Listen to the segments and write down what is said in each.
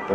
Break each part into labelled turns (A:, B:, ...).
A: This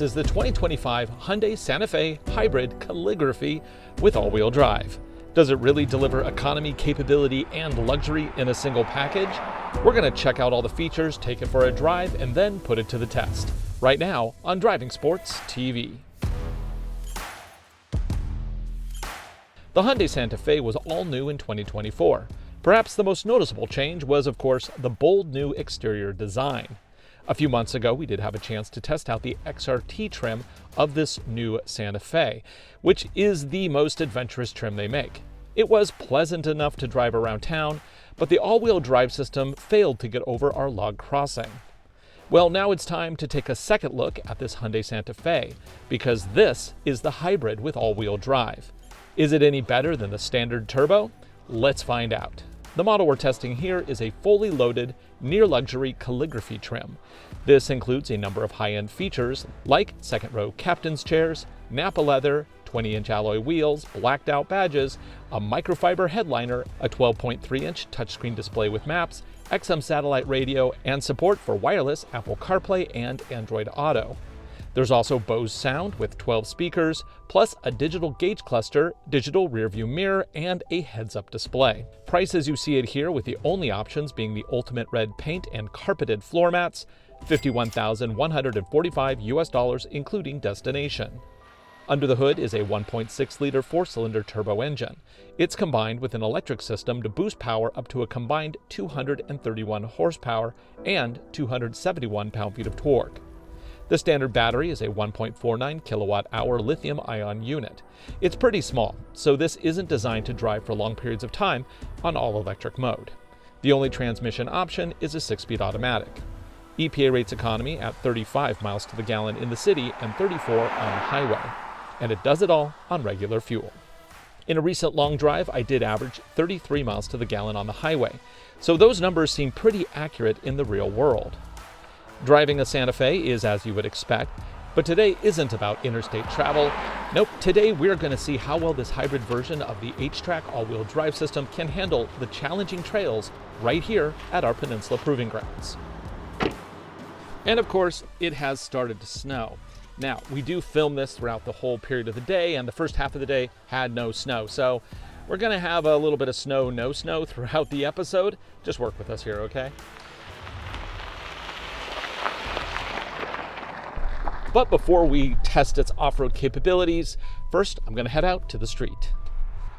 A: is the 2025 Hyundai Santa Fe Hybrid Calligraphy with all-wheel drive. Does it really deliver economy, capability, and luxury in a single package? We're going to check out all the features, take it for a drive, and then put it to the test. Right now on Driving Sports TV. The Hyundai Santa Fe was all new in 2024. Perhaps the most noticeable change was, of course, the bold new exterior design. A few months ago, we did have a chance to test out the XRT trim of this new Santa Fe, which is the most adventurous trim they make. It was pleasant enough to drive around town, but the all-wheel drive system failed to get over our log crossing. Well, now it's time to take a second look at this Hyundai Santa Fe, because this is the hybrid with all-wheel drive. Is it any better than the standard turbo? Let's find out. The model we're testing here is a fully loaded, near-luxury calligraphy trim. This includes a number of high-end features like second-row captain's chairs, Nappa leather, 20-inch alloy wheels, blacked-out badges, a microfiber headliner, a 12.3-inch touchscreen display with maps, XM satellite radio, and support for wireless Apple CarPlay and Android Auto. There's also Bose sound with 12 speakers, plus a digital gauge cluster, digital rearview mirror, and a heads-up display. Price as you see it here, with the only options being the ultimate red paint and carpeted floor mats, $51,145 including destination. Under the hood is a 1.6-liter four-cylinder turbo engine. It's combined with an electric system to boost power up to a combined 231 horsepower and 271 pound-feet of torque. The standard battery is a 1.49 kilowatt-hour lithium-ion unit. It's pretty small, so this isn't designed to drive for long periods of time on all-electric mode. The only transmission option is a 6-speed automatic. EPA rates economy at 35 miles to the gallon in the city and 34 on the highway, and it does it all on regular fuel. In a recent long drive, I did average 33 miles to the gallon on the highway, so those numbers seem pretty accurate in the real world. Driving a Santa Fe is as you would expect, but today isn't about interstate travel. Nope, today we're going to see how well this hybrid version of the H-Track all-wheel drive system can handle the challenging trails right here at our Peninsula Proving Grounds. And of course, it has started to snow. Now, we do film this throughout the whole period of the day, and the first half of the day had no snow. So we're going to have a little bit of snow, no snow throughout the episode. Just work with us here, okay? But before we test its off-road capabilities, first I'm going to head out to the street.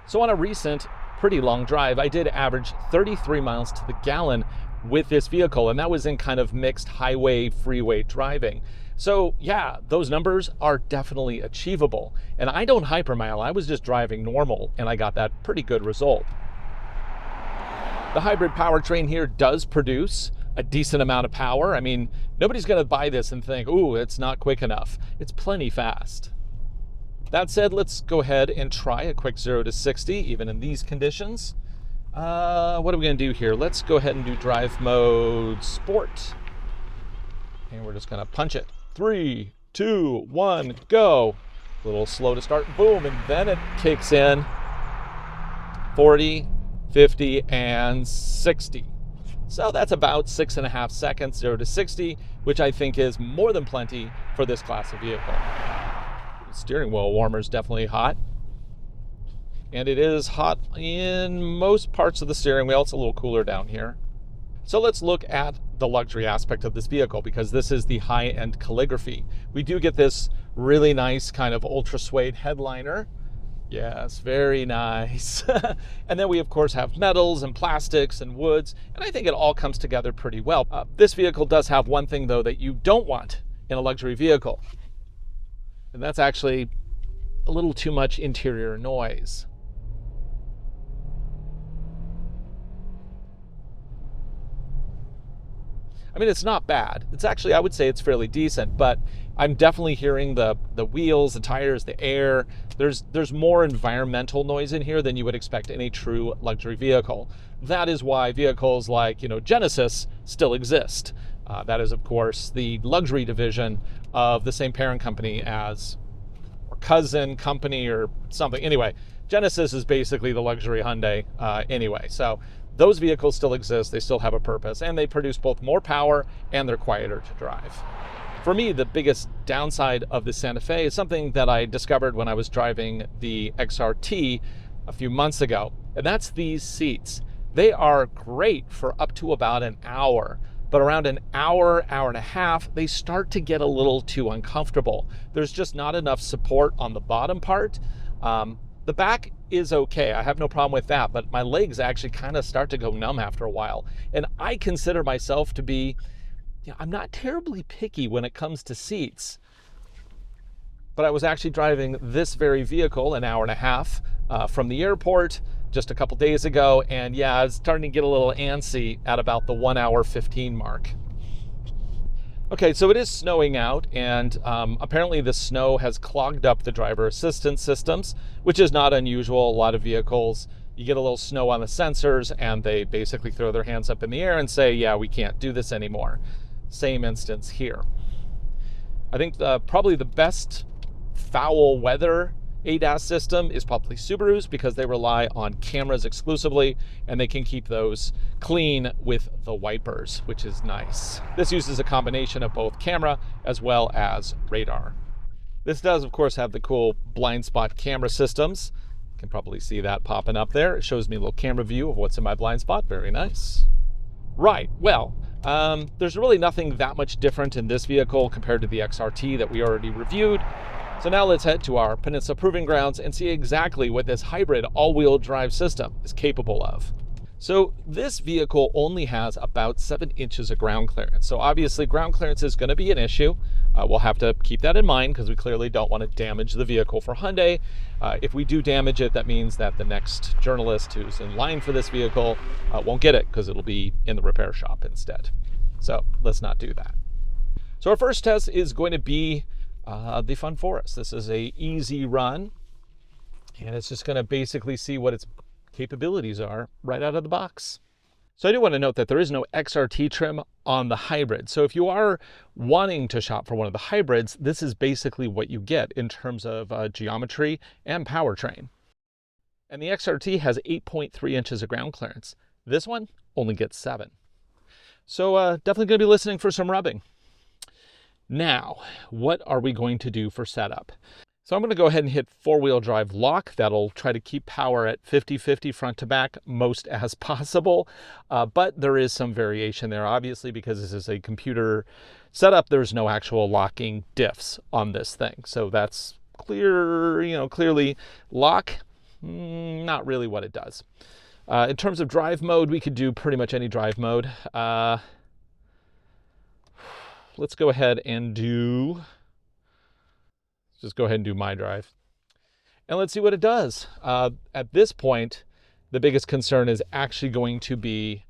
A: So on a recent, pretty long drive, I did average 33 miles to the gallon with this vehicle, and that was in kind of mixed highway, freeway driving. So yeah, those numbers are definitely achievable. And I don't hypermile, I was just driving normal, and I got that pretty good result. The hybrid powertrain here does produce a decent amount of power. I mean, nobody's going to buy this and think, ooh, it's not quick enough. It's plenty fast. That said, let's go ahead and try a quick 0 to 60, even in these conditions. What are we going to do here? Let's go ahead and do drive mode sport. And we're just going to punch it. 3, 2, 1, go. A little slow to start, boom, and then it kicks in. 40, 50, and 60. So that's about 6.5 seconds, 0 to 60, which I think is more than plenty for this class of vehicle. The steering wheel warmer is definitely hot. And it is hot in most parts of the steering wheel. It's a little cooler down here. So let's look at the luxury aspect of this vehicle, because this is the high-end calligraphy. We do get this really nice kind of ultra suede headliner. Yes, very nice. And then we, of course, have metals and plastics and woods, and I think it all comes together pretty well. This vehicle does have one thing, though, that you don't want in a luxury vehicle, and that's actually a little too much interior noise. I mean, it's not bad. It's actually, I would say it's fairly decent, but I'm definitely hearing the wheels, the tires, the air. There's more environmental noise in here than you would expect in a true luxury vehicle. That is why vehicles like, Genesis still exist. That is, of course, the luxury division of the same parent company as, or cousin company or something. Anyway, Genesis is basically the luxury Hyundai anyway. So those vehicles still exist, they still have a purpose, and they produce both more power and they're quieter to drive. For me, the biggest downside of the Santa Fe is something that I discovered when I was driving the XRT a few months ago, and that's these seats. They are great for up to about an hour, but around an hour, hour and a half, they start to get a little too uncomfortable. There's just not enough support on the bottom part. The back is okay, I have no problem with that, but my legs actually kind of start to go numb after a while. And I consider myself to be, I'm not terribly picky when it comes to seats, but I was actually driving this very vehicle an hour and a half from the airport just a couple days ago, and yeah, I was starting to get a little antsy at about the 1 hour 15 mark. Okay, so it is snowing out, and apparently the snow has clogged up the driver assistance systems, which is not unusual. A lot of vehicles, you get a little snow on the sensors and they basically throw their hands up in the air and say, yeah, we can't do this anymore. Same instance here. I think probably the best foul weather ADAS system is probably Subaru's, because they rely on cameras exclusively and they can keep those clean with the wipers, which is nice. This uses a combination of both camera as well as radar. This does, of course, have the cool blind spot camera systems. You can probably see that popping up there. It shows me a little camera view of what's in my blind spot. Very nice. Right, well, there's really nothing that much different in this vehicle compared to the XRT that we already reviewed. So now let's head to our Peninsula Proving Grounds and see exactly what this hybrid all-wheel drive system is capable of. So this vehicle only has about 7 inches of ground clearance. So obviously ground clearance is going to be an issue. We'll have to keep that in mind because we clearly don't want to damage the vehicle for Hyundai. If we do damage it, that means that the next journalist who's in line for this vehicle won't get it because it'll be in the repair shop instead. So let's not do that. So our first test is going to be the Fun Forest. This is a easy run, and it's just going to basically see what its capabilities are right out of the box. So I do want to note that there is no XRT trim on the hybrid. So if you are wanting to shop for one of the hybrids, this is basically what you get in terms of geometry and powertrain. And the XRT has 8.3 inches of ground clearance. This one only gets 7. So definitely going to be listening for some rubbing. Now, what are we going to do for setup? So I'm going to go ahead and hit 4-wheel drive lock. That'll try to keep power at 50-50 front to back most as possible. But there is some variation there, obviously, because this is a computer setup. There's no actual locking diffs on this thing. So that's clear, clearly lock, not really what it does. In terms of drive mode, we could do pretty much any drive mode. Let's go ahead and just go ahead and do my drive. And let's see what it does. At this point, the biggest concern is actually going to be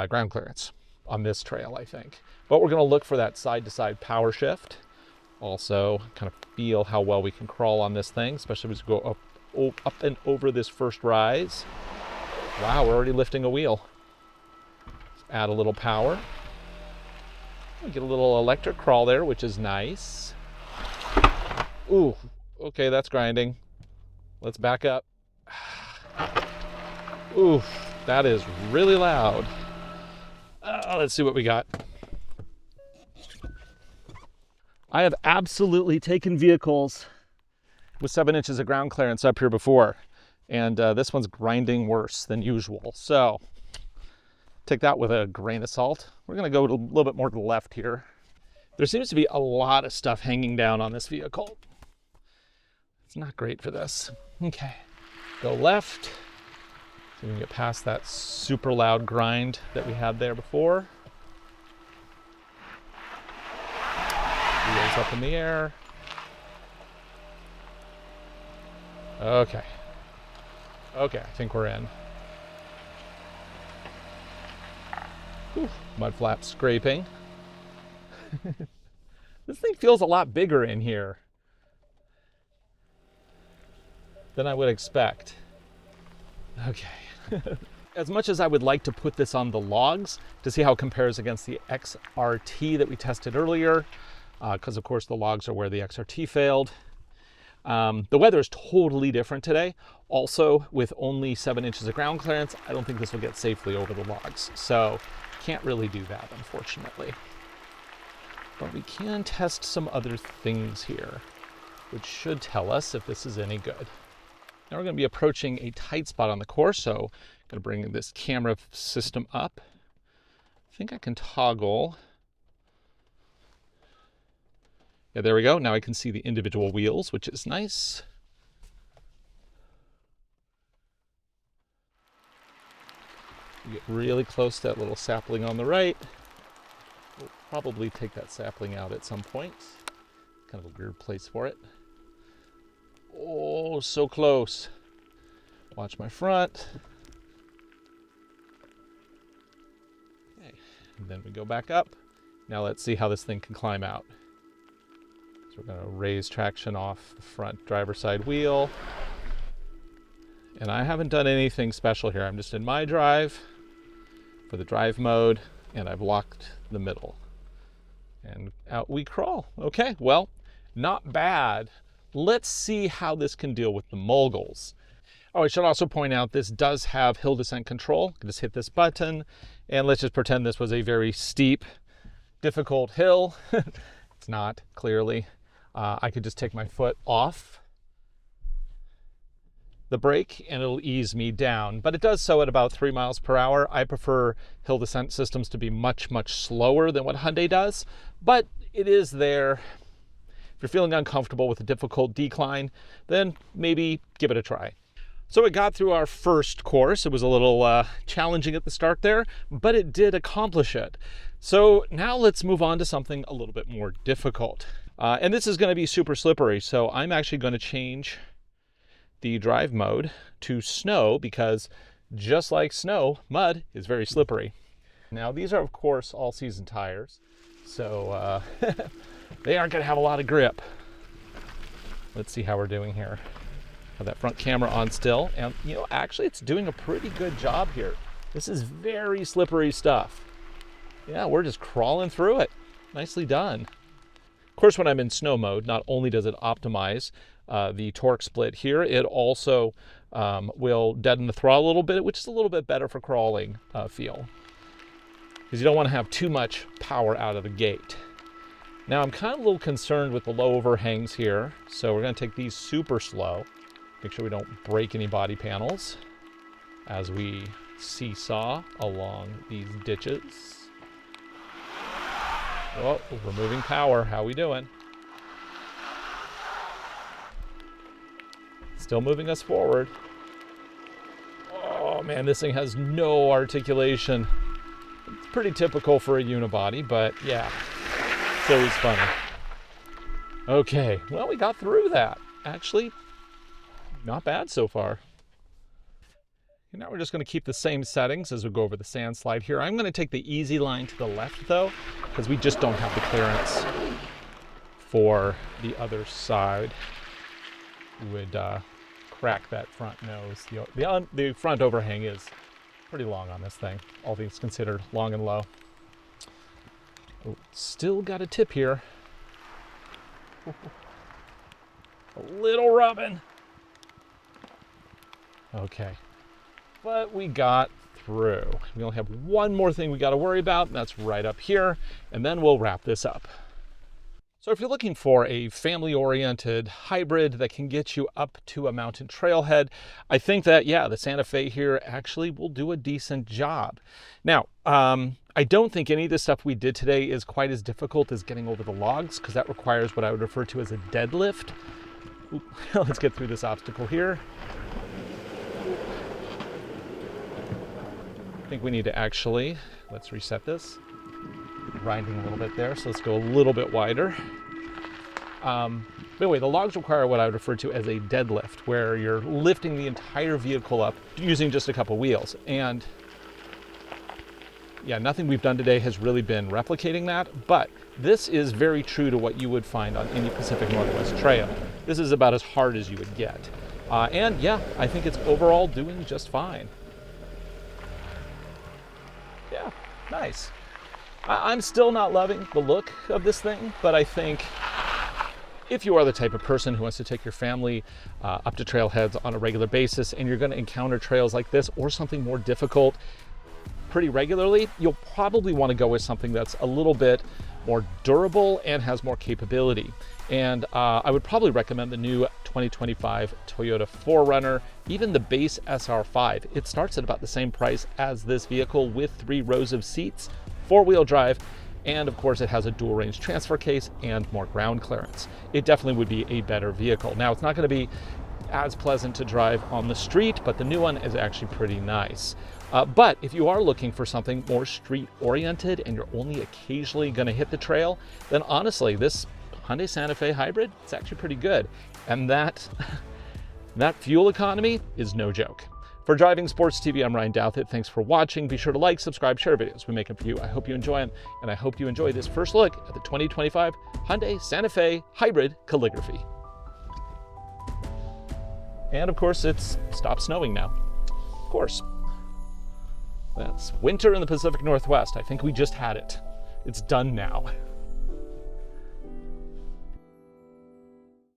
A: ground clearance on this trail, I think. But we're going to look for that side-to-side power shift. Also, kind of feel how well we can crawl on this thing, especially as we go up and over this first rise. Wow, we're already lifting a wheel. Let's add a little power. We get a little electric crawl there, which is nice. Ooh, okay, that's grinding. Let's back up. Ooh, that is really loud. Let's see what we got. I have absolutely taken vehicles with 7 inches of ground clearance up here before, and this one's grinding worse than usual. So take that with a grain of salt. We're going to go a little bit more to the left here. There seems to be a lot of stuff hanging down on this vehicle. It's not great for this. Okay, go left. So we can get past that super loud grind that we had there before. Wheels up in the air. Okay. Okay, I think we're in. Whew, mud flap scraping. This thing feels a lot bigger in here than I would expect. Okay. As much as I would like to put this on the logs to see how it compares against the XRT that we tested earlier, because of course the logs are where the XRT failed, The weather is totally different today. Also, with only 7 inches of ground clearance, I don't think this will get safely over the logs. So can't really do that, unfortunately. But we can test some other things here, which should tell us if this is any good. Now we're going to be approaching a tight spot on the course, so I'm going to bring this camera system up. I think I can toggle. Yeah, there we go. Now I can see the individual wheels, which is nice. We get really close to that little sapling on the right. We'll probably take that sapling out at some point. Kind of a weird place for it. Oh, so close. Watch my front. Okay, and then we go back up. Now let's see how this thing can climb out. So we're going to raise traction off the front driver's side wheel. And I haven't done anything special here. I'm just in my drive for the drive mode, and I've locked the middle. And out we crawl. Okay, well, not bad. Let's see how this can deal with the moguls. Oh, I should also point out this does have hill descent control. Just hit this button, and let's just pretend this was a very steep, difficult hill. It's not, clearly. I could just take my foot off the brake and it'll ease me down, but it does so at about 3 miles per hour. I prefer hill descent systems to be much, much slower than what Hyundai does, but it is there. If you're feeling uncomfortable with a difficult decline, then maybe give it a try. So we got through our first course. It was a little challenging at the start there, but it did accomplish it. So now let's move on to something a little bit more difficult. And this is going to be super slippery, so I'm actually going to change the drive mode to snow, because just like snow, mud is very slippery. Now these are of course all season tires, so they aren't going to have a lot of grip. Let's see how we're doing here. Have that front camera on still, and you know, actually it's doing a pretty good job here. This is very slippery stuff. Yeah, we're just crawling through it. Nicely done. Of course, when I'm in snow mode, not only does it optimize the torque split here, it also will deaden the throttle a little bit, which is a little bit better for crawling feel, because you don't want to have too much power out of the gate. Now I'm kind of a little concerned with the low overhangs here, so we're going to take these super slow. Make sure we don't break any body panels as we seesaw along these ditches. Oh, we're moving power. How we doing? Still moving us forward. Oh man, this thing has no articulation. It's pretty typical for a unibody, but yeah, it's always funny. Okay, well, we got through that. Actually, not bad so far. And now we're just going to keep the same settings as we go over the sand slide here. I'm going to take the easy line to the left though, because we just don't have the clearance for the other side. Would crack that front nose. The front overhang is pretty long on this thing, all things considered, long and low. Oh, still got a tip here. A little rubbing. Okay, but we got through. We only have one more thing we got to worry about, and that's right up here, and then we'll wrap this up. So if you're looking for a family-oriented hybrid that can get you up to a mountain trailhead, I think that, yeah, the Santa Fe here actually will do a decent job. Now, I don't think any of the stuff we did today is quite as difficult as getting over the logs, because that requires what I would refer to as a deadlift. Ooh, let's get through this obstacle here. I think we need to actually, let's reset this. Grinding a little bit there, so let's go a little bit wider. But anyway, the logs require what I would refer to as a deadlift, where you're lifting the entire vehicle up using just a couple wheels. And yeah, nothing we've done today has really been replicating that, but this is very true to what you would find on any Pacific Northwest trail. This is about as hard as you would get. And yeah, I think it's overall doing just fine. Yeah, nice. I'm still not loving the look of this thing, but I think if you are the type of person who wants to take your family up to trailheads on a regular basis, and you're going to encounter trails like this or something more difficult pretty regularly, you'll probably want to go with something that's a little bit more durable and has more capability. And I would probably recommend the new 2025 Toyota 4Runner, even the base SR5. It starts at about the same price as this vehicle with 3 rows of seats, 4-wheel drive, and of course it has a dual range transfer case and more ground clearance. It definitely would be a better vehicle. Now, it's not going to be as pleasant to drive on the street, but the new one is actually pretty nice. But if you are looking for something more street oriented and you're only occasionally going to hit the trail, then honestly, this Hyundai Santa Fe Hybrid, it's actually pretty good. And that fuel economy is no joke. For Driving Sports TV, I'm Ryan Douthit. Thanks for watching. Be sure to like, subscribe, share videos we make them for you. I hope you enjoy them, and I hope you enjoy this first look at the 2025 Hyundai Santa Fe Hybrid Calligraphy. And of course, it's stopped snowing now. Of course. That's winter in the Pacific Northwest. I think we just had it. It's done now.